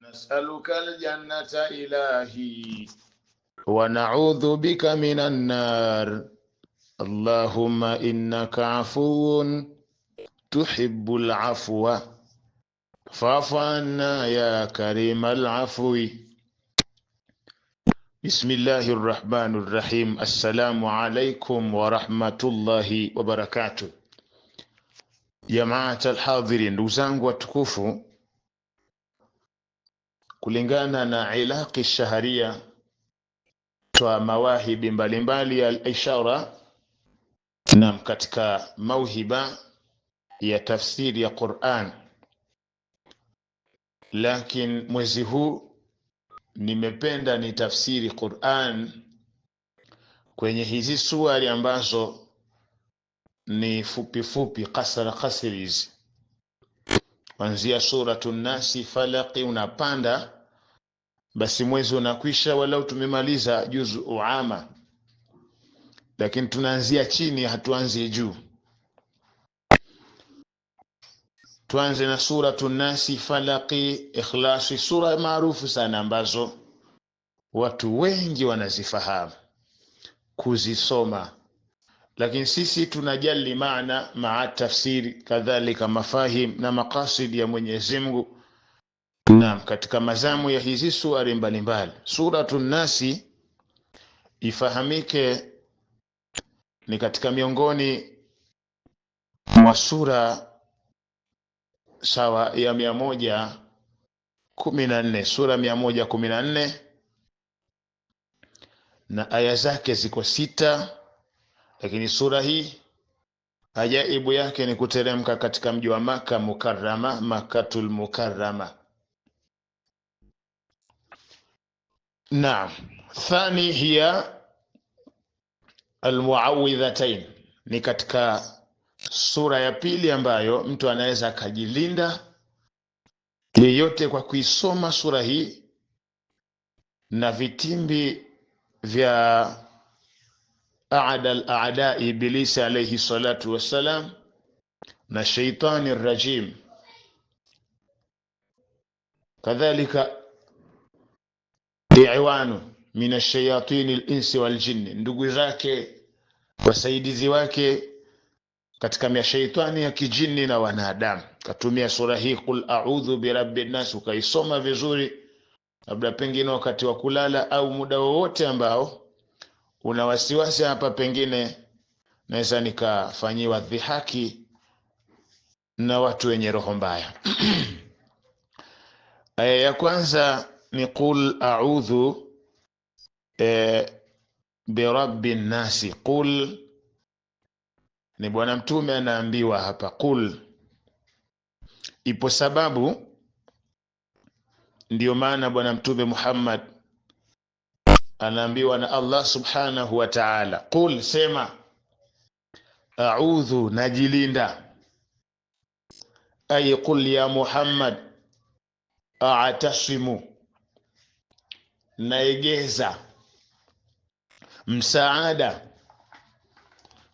نسألك الجنة إلهي ونعوذ بك من النار. اللهم إنك عفو تحب العفو فاعف عنا يا كريم العفو. بسم الله الرحمن الرحيم. السلام عليكم ورحمة الله وبركاته. Jamaat al-hadhirin, ndugu zangu watukufu, kulingana na ilaqi shaharia twa mawahibi mbalimbali al-ishara na katika mauhiba ya tafsiri ya Qur'an, lakini mwezi huu nimependa ni tafsiri Qur'an kwenye hizi suwari ambazo ni fupi fupi, kasri hizi, kuanzia suratu Nasi, Falaqi unapanda, basi mwezi unakwisha, walau tumemaliza juzu uama, lakini tunaanzia chini, hatuanzi juu. Tuanze na suratu Nasi, Falaqi, Ikhlasi, sura maarufu sana ambazo watu wengi wanazifahamu kuzisoma, lakini sisi tunajali maana maa tafsiri, kadhalika mafahim na maqasid ya Mwenyezi Mungu na katika mazamu ya hizi suari mbalimbali. Suratu Nasi ifahamike ni katika miongoni mwa sura sawa ya 114, sura 114, na aya zake ziko 6. Lakini sura hii ajaibu yake ni kuteremka katika mji wa Maka Mukarrama, Makatul Mukarrama. Naam. Thani hiya almuawidhatain, ni katika sura ya pili ambayo mtu anaweza akajilinda yeyote kwa kuisoma sura hii na vitimbi vya aada Ibilisi alayhi salatu wassalam na shaitani rajim, kadhalika iwanu min ash-shayatin al-insi wal-jinn, ndugu zake wasaidizi wake katika mashaitani ya kijini na wanadamu. Katumia sura hii qul a'udhu birabbin nas, ukaisoma vizuri, labda pengine wakati wa kulala au muda wowote ambao una wasiwasi, hapa pengine naweza nikafanyiwa dhihaki na watu wenye roho mbaya. Aya ya kwanza ni qul a'udhu birabbin nasi. Qul ni bwana mtume anaambiwa hapa qul, ipo sababu, ndio maana bwana mtume Muhammad anaambiwa na Allah subhanahu wa ta'ala, qul, sema, a'udhu, najilinda, ay qul ya Muhammad, a'tasimu, naegeza msaada,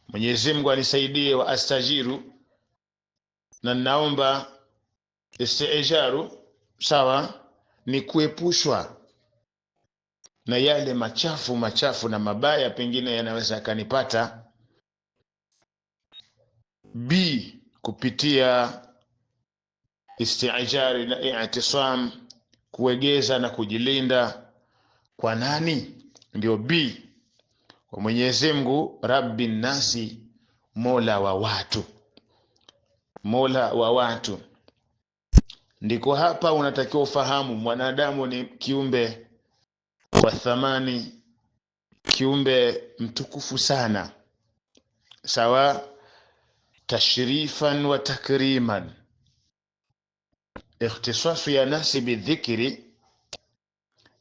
Mwenyezi Mungu anisaidie, wa astajiru, na naomba istijaru, sawa, ni kuepushwa na yale machafu na mabaya pengine yanaweza kanipata, kupitia istijari na i'tisam, kuegeza na kujilinda. Kwa nani? Ndio kwa Mwenyezi Mungu, Rabbin Nasi, mola wa watu, mola wa watu. Ndiko hapa unatakiwa ufahamu mwanadamu ni kiumbe kwa thamani, kiumbe mtukufu sana, sawa, tashrifan wa takriman. Ikhtisasu ya nasi bidhikri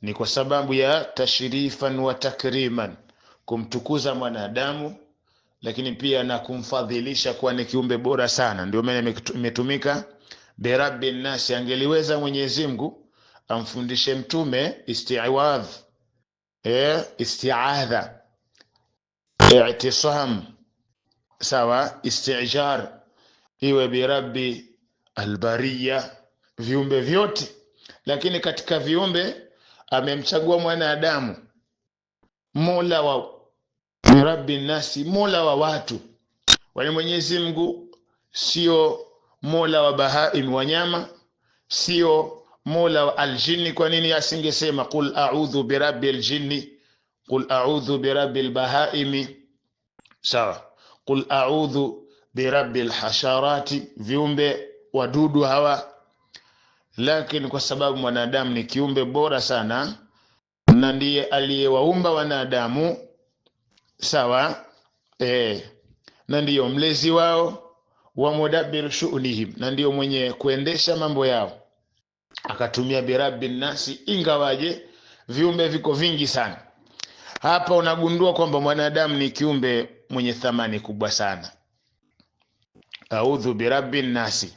ni kwa sababu ya tashrifan wa takriman, kumtukuza mwanadamu, lakini pia na kumfadhilisha kuwa ni kiumbe bora sana. Ndio maana imetumika birabbin nasi. Angeliweza Mwenyezi Mungu amfundishe mtume isti'adh, isti'adha, i'tisam, sawa, istijar, iwe birabbi albariya, viumbe vyote, lakini katika viumbe amemchagua mwanadamu mola wa rabbin nasi, mola wa watu. Wale Mwenyezi Mungu sio mola wa bahaim, wanyama, sio mola wa aljinni. Kwa nini asingesema qul a'udhu birabbil jinni, qul a'udhu birabbil bahaimi? Sawa, qul a'udhu birabbil hasharati, viumbe wadudu hawa. Lakini kwa sababu mwanadamu ni kiumbe bora sana na ndiye aliyewaumba wanadamu, sawa, na ndiyo mlezi wao, wa mudabbir shu'unihim, na ndiyo mwenye kuendesha mambo yao, akatumia birabbin nasi, ingawaje viumbe viko vingi sana. Hapa unagundua kwamba mwanadamu ni kiumbe mwenye thamani kubwa sana. A'udhu birabbin nasi,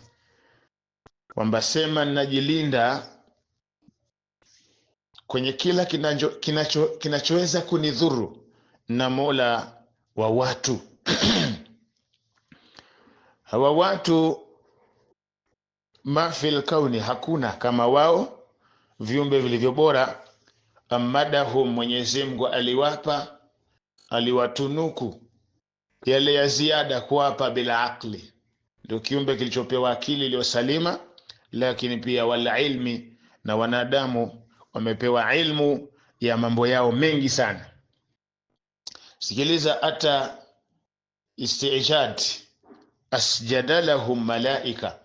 kwamba sema najilinda kwenye kila kinachoweza kunidhuru na mola wa watu. Hawa watu mafil kauni, hakuna kama wao, viumbe vilivyo bora. Amadahum, Mwenyezi Mungu aliwapa, aliwatunuku yale ya ziada kuwapa bila akli, ndio kiumbe kilichopewa akili iliyosalima. Lakini pia wala ilmi, na wanadamu wamepewa ilmu ya mambo yao mengi sana. Sikiliza, ata istijad asjada lahum malaika,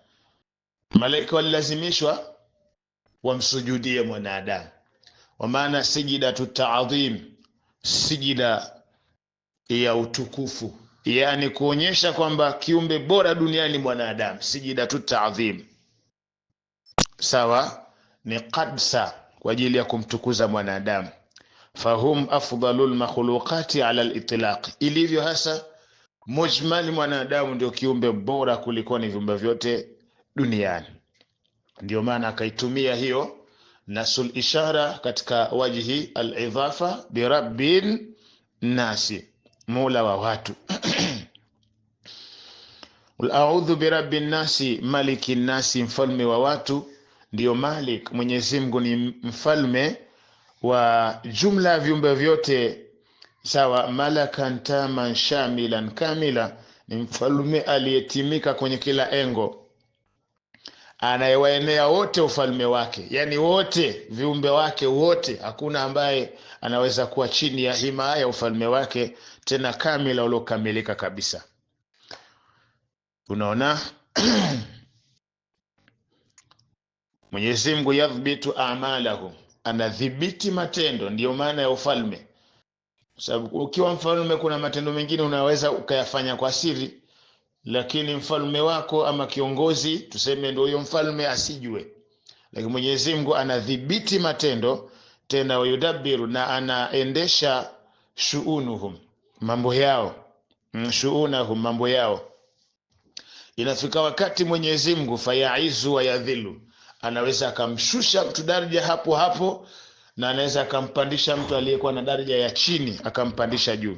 malaika walilazimishwa wamsujudie mwanadamu, wa maana sijidatu ta'dhim, sijida ya utukufu, yani kuonyesha kwamba kiumbe bora duniani mwanadamu, sijidatu ta'dhim, sawa, ni qadsa kwa ajili ya kumtukuza mwanadamu. Fahum afdalul makhluqati ala al-itlaq, ilivyo hasa mujmal, mwanadamu ndio kiumbe bora kuliko ni viumbe vyote duniani. Ndio maana akaitumia hiyo nasul ishara katika wajhi al-idhafa bi rabbin nasi, mola wa watu. A'udhu bi rabbin nasi malikin nasi, mfalme wa watu. Ndio Malik, Mwenyezi Mungu ni mfalme wa jumla ya viumbe vyote, sawa. Malakan taman shamilan kamila, ni mfalme aliyetimika kwenye kila engo, anayewaenea wote ufalme wake, yani wote viumbe wake wote, hakuna ambaye anaweza kuwa chini ya himaya ya ufalme wake, tena kamila, uliokamilika kabisa. Unaona? Mwenyezi Mungu yadhbitu a'malahum, anadhibiti matendo. Ndiyo maana ya ufalme, sababu ukiwa mfalme kuna matendo mengine unaweza ukayafanya kwa siri, lakini mfalme wako ama kiongozi tuseme ndio huyo mfalme asijue. Lakini Mwenyezi Mungu anadhibiti matendo, tena wayudabbiru, na anaendesha shuunuhum, mambo yao, shuunahum, mambo yao. Inafika wakati Mwenyezi Mungu fayaizu wa yadhilu, anaweza akamshusha mtu daraja hapo hapo, na anaweza akampandisha mtu aliyekuwa na daraja ya chini akampandisha juu.